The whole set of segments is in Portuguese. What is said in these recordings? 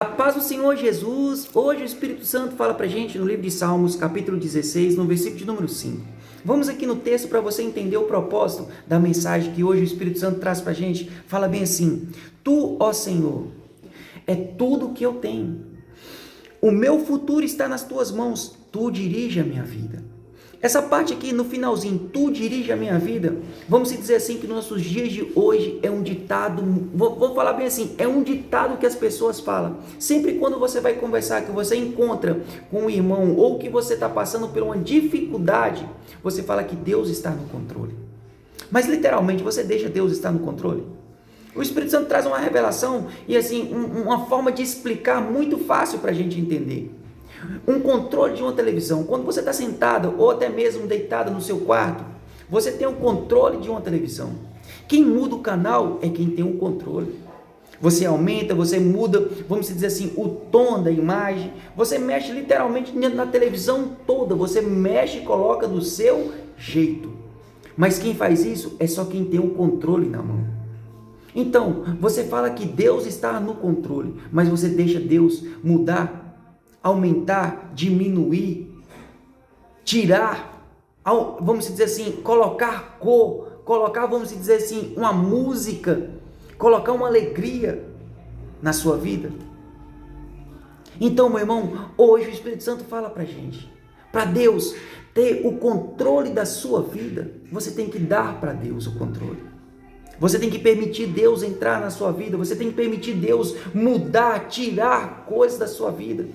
A paz do Senhor Jesus. Hoje o Espírito Santo fala pra gente no livro de Salmos, capítulo 16, no versículo de número 5. Vamos aqui no texto para você entender o propósito da mensagem que hoje o Espírito Santo traz pra gente. Fala bem assim: Tu, ó Senhor, é tudo o que eu tenho. O meu futuro está nas tuas mãos. Tu dirige a minha vida. Essa parte aqui no finalzinho, tu dirige a minha vida, vamos dizer assim que nos nossos dias de hoje é um ditado, vou falar bem assim, é um ditado que as pessoas falam. Sempre quando você vai conversar, que você encontra com um irmão ou que você está passando por uma dificuldade, você fala que Deus está no controle. Mas literalmente você deixa Deus estar no controle? O Espírito Santo traz uma revelação e assim, uma forma de explicar muito fácil para a gente entender. Um controle de uma televisão, quando você está sentado ou até mesmo deitado no seu quarto, você tem o controle de uma televisão. Quem muda o canal é quem tem o controle. Você aumenta, você muda, vamos dizer assim, o tom da imagem, você mexe literalmente na televisão toda, você mexe e coloca do seu jeito. Mas quem faz isso é só quem tem o controle na mão. Então, você fala que Deus está no controle, mas você deixa Deus mudar, aumentar, diminuir, tirar, vamos dizer assim, colocar cor, colocar, vamos dizer assim, uma música, colocar uma alegria na sua vida. Então, meu irmão, hoje o Espírito Santo fala pra gente, para Deus ter o controle da sua vida, você tem que dar para Deus o controle. Você tem que permitir Deus entrar na sua vida, você tem que permitir Deus mudar, tirar coisas da sua vida.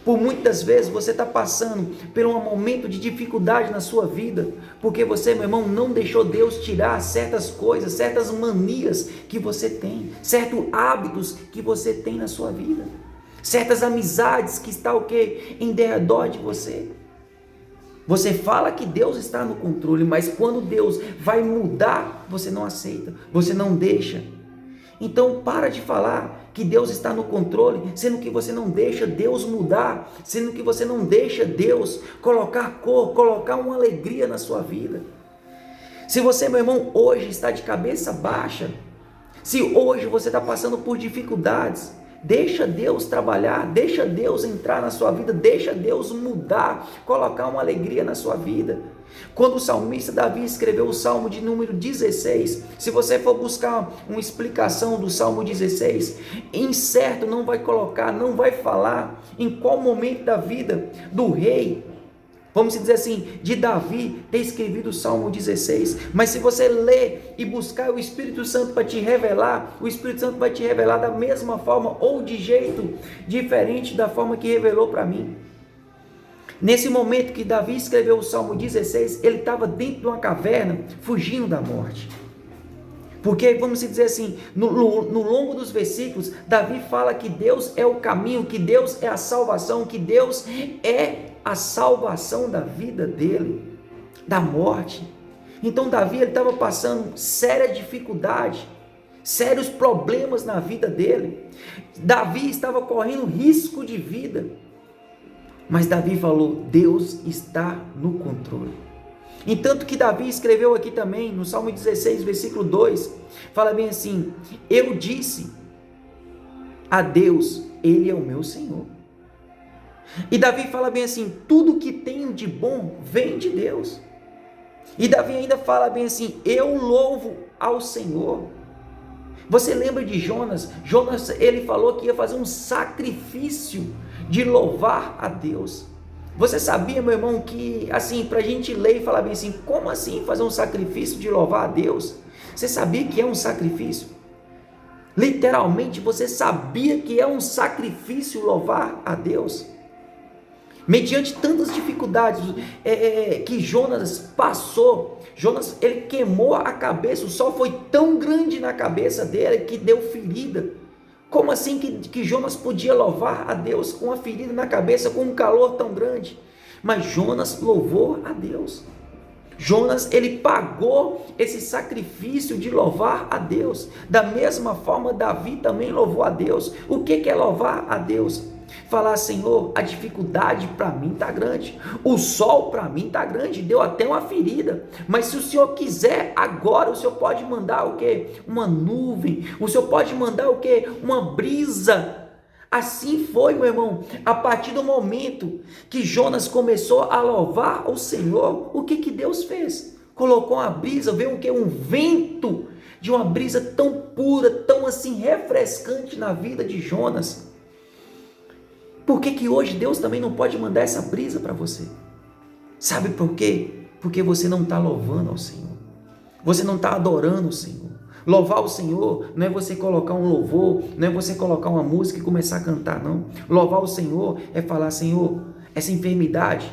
Por muitas vezes você está passando por um momento de dificuldade na sua vida, porque você, meu irmão, não deixou Deus tirar certas coisas, certas manias que você tem, certos hábitos que você tem na sua vida, certas amizades que estão o quê? Em derredor de você. Você fala que Deus está no controle, mas quando Deus vai mudar, você não aceita, você não deixa. Então para de falar que Deus está no controle, sendo que você não deixa Deus mudar, sendo que você não deixa Deus colocar cor, colocar uma alegria na sua vida. Se você, meu irmão, hoje está de cabeça baixa, se hoje você está passando por dificuldades, deixa Deus trabalhar, deixa Deus entrar na sua vida, deixa Deus mudar, colocar uma alegria na sua vida. Quando o salmista Davi escreveu o Salmo de número 16, se você for buscar uma explicação do Salmo 16, incerto não vai colocar, não vai falar em qual momento da vida do rei, vamos dizer assim, de Davi ter escrevido o Salmo 16, mas se você ler e buscar o Espírito Santo para te revelar, o Espírito Santo vai te revelar da mesma forma ou de jeito diferente da forma que revelou para mim. Nesse momento que Davi escreveu o Salmo 16, ele estava dentro de uma caverna, fugindo da morte. Porque, vamos dizer assim, no longo dos versículos, Davi fala que Deus é o caminho, que Deus é a salvação, que Deus é a salvação da vida dele, da morte. Então Davi estava passando séria dificuldade, sérios problemas na vida dele. Davi estava correndo risco de vida. Mas Davi falou, Deus está no controle. Entanto que Davi escreveu aqui também, no Salmo 16, versículo 2, fala bem assim, eu disse a Deus, Ele é o meu Senhor. E Davi fala bem assim, tudo que tenho de bom vem de Deus. E Davi ainda fala bem assim, eu louvo ao Senhor. Você lembra de Jonas? Jonas, ele falou que ia fazer um sacrifício de louvar a Deus. Você sabia, meu irmão, que assim, para a gente ler e falar bem assim, como assim fazer um sacrifício de louvar a Deus? Você sabia que é um sacrifício? Literalmente, você sabia que é um sacrifício louvar a Deus? Mediante tantas dificuldades que Jonas passou, Jonas, ele queimou a cabeça, o sol foi tão grande na cabeça dele que deu ferida. Como assim que Jonas podia louvar a Deus com uma ferida na cabeça, com um calor tão grande? Mas Jonas louvou a Deus. Jonas, ele pagou esse sacrifício de louvar a Deus. Da mesma forma, Davi também louvou a Deus. O que é louvar a Deus? Falar, Senhor, a dificuldade para mim está grande, o sol para mim está grande, deu até uma ferida, mas se o Senhor quiser, agora o Senhor pode mandar o quê? Uma nuvem, o Senhor pode mandar o quê? Uma brisa, Assim foi, meu irmão, a partir do momento que Jonas começou a louvar o Senhor, o que Deus fez? Colocou uma brisa, veio o que? Um vento de uma brisa tão pura, tão assim refrescante na vida de Jonas. Por que hoje Deus também não pode mandar essa brisa para você? Sabe por quê? Porque você não está louvando ao Senhor. Você não está adorando o Senhor. Louvar o Senhor não é você colocar um louvor, não é você colocar uma música e começar a cantar, não. Louvar o Senhor é falar: Senhor, essa enfermidade,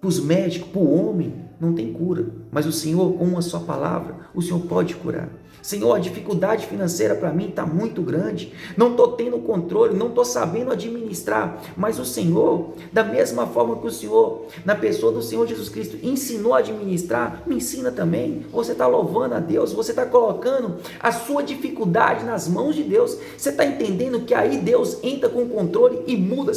para os médicos, para o homem, não tem cura. Mas o Senhor, com uma só palavra, o Senhor pode curar. Senhor, a dificuldade financeira para mim está muito grande, não estou tendo controle, não estou sabendo administrar, mas o Senhor, da mesma forma que o Senhor, na pessoa do Senhor Jesus Cristo, ensinou a administrar, me ensina também. Você está louvando a Deus, você está colocando a sua dificuldade nas mãos de Deus, você está entendendo que aí Deus entra com o controle e muda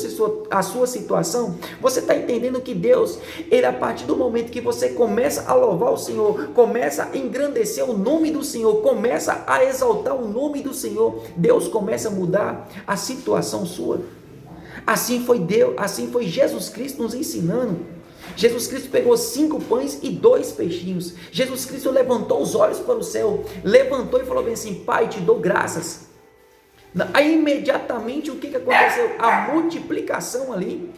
a sua situação? Você está entendendo que Deus, Ele, a partir do momento que você começa a louvar o Senhor, começa a engrandecer o nome do Senhor, começa a exaltar o nome do Senhor, Deus começa a mudar a situação sua. Assim foi Deus, assim foi Jesus Cristo nos ensinando. Jesus Cristo pegou 5 pães e 2 peixinhos. Jesus Cristo levantou os olhos para o céu, levantou e falou bem assim: Pai, te dou graças. Aí imediatamente o que aconteceu? A multiplicação ali.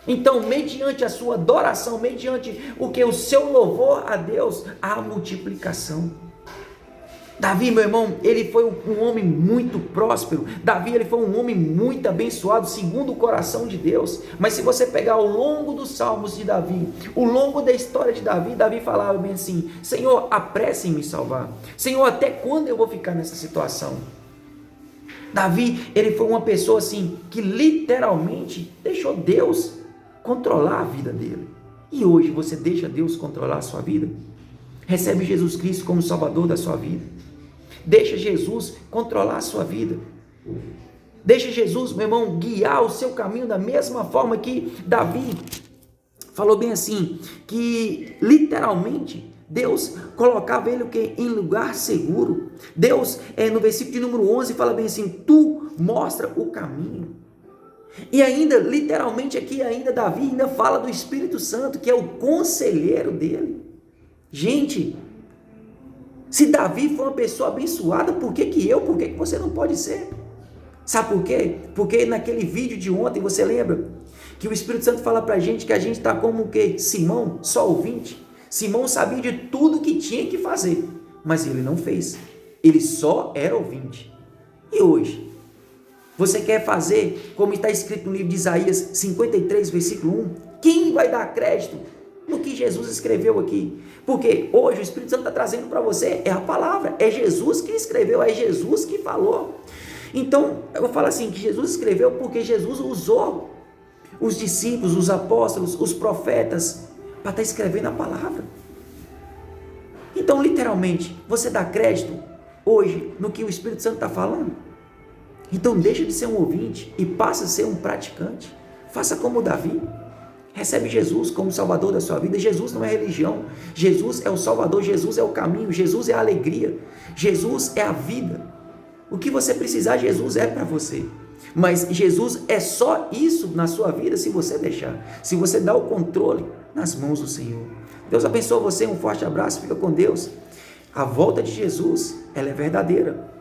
Então, mediante a sua adoração, mediante o que? O seu louvor a Deus, a multiplicação. Davi, meu irmão, ele foi um homem muito próspero. Davi, ele foi um homem muito abençoado, segundo o coração de Deus. Mas se você pegar ao longo dos salmos de Davi, ao longo da história de Davi, Davi falava bem assim: Senhor, apresse em me salvar. Senhor, até quando eu vou ficar nessa situação? Davi, ele foi uma pessoa assim, que literalmente deixou Deus controlar a vida dele. E hoje você deixa Deus controlar a sua vida? Recebe Jesus Cristo como Salvador da sua vida. Deixa Jesus controlar a sua vida. Deixa Jesus, meu irmão, guiar o seu caminho da mesma forma que Davi falou bem assim, que literalmente Deus colocava ele o quê? Em lugar seguro. Deus, no versículo de número 11, fala bem assim: tu mostra o caminho. E ainda, literalmente aqui, ainda Davi ainda fala do Espírito Santo, que é o conselheiro dele. Gente, se Davi foi uma pessoa abençoada, por que você não pode ser? Sabe por quê? Porque naquele vídeo de ontem, você lembra? Que o Espírito Santo fala pra gente que a gente está como o quê? Simão, só ouvinte. Simão sabia de tudo que tinha que fazer, mas ele não fez. Ele só era ouvinte. E hoje? Você quer fazer como está escrito no livro de Isaías 53, versículo 1? Quem vai dar crédito no que Jesus escreveu aqui? Porque hoje o Espírito Santo está trazendo para você é a palavra, é Jesus que escreveu, é Jesus que falou. Então, eu falo assim, que Jesus escreveu porque Jesus usou os discípulos, os apóstolos, os profetas, para estar escrevendo a palavra. Então, literalmente, você dá crédito hoje no que o Espírito Santo está falando? Então, deixa de ser um ouvinte e passa a ser um praticante. Faça como Davi. Recebe Jesus como Salvador da sua vida. Jesus não é religião. Jesus é o Salvador. Jesus é o caminho. Jesus é a alegria. Jesus é a vida. O que você precisar, Jesus é para você. Mas Jesus é só isso na sua vida se você deixar. Se você dar o controle nas mãos do Senhor. Deus abençoe você. Um forte abraço. Fica com Deus. A volta de Jesus, ela é verdadeira.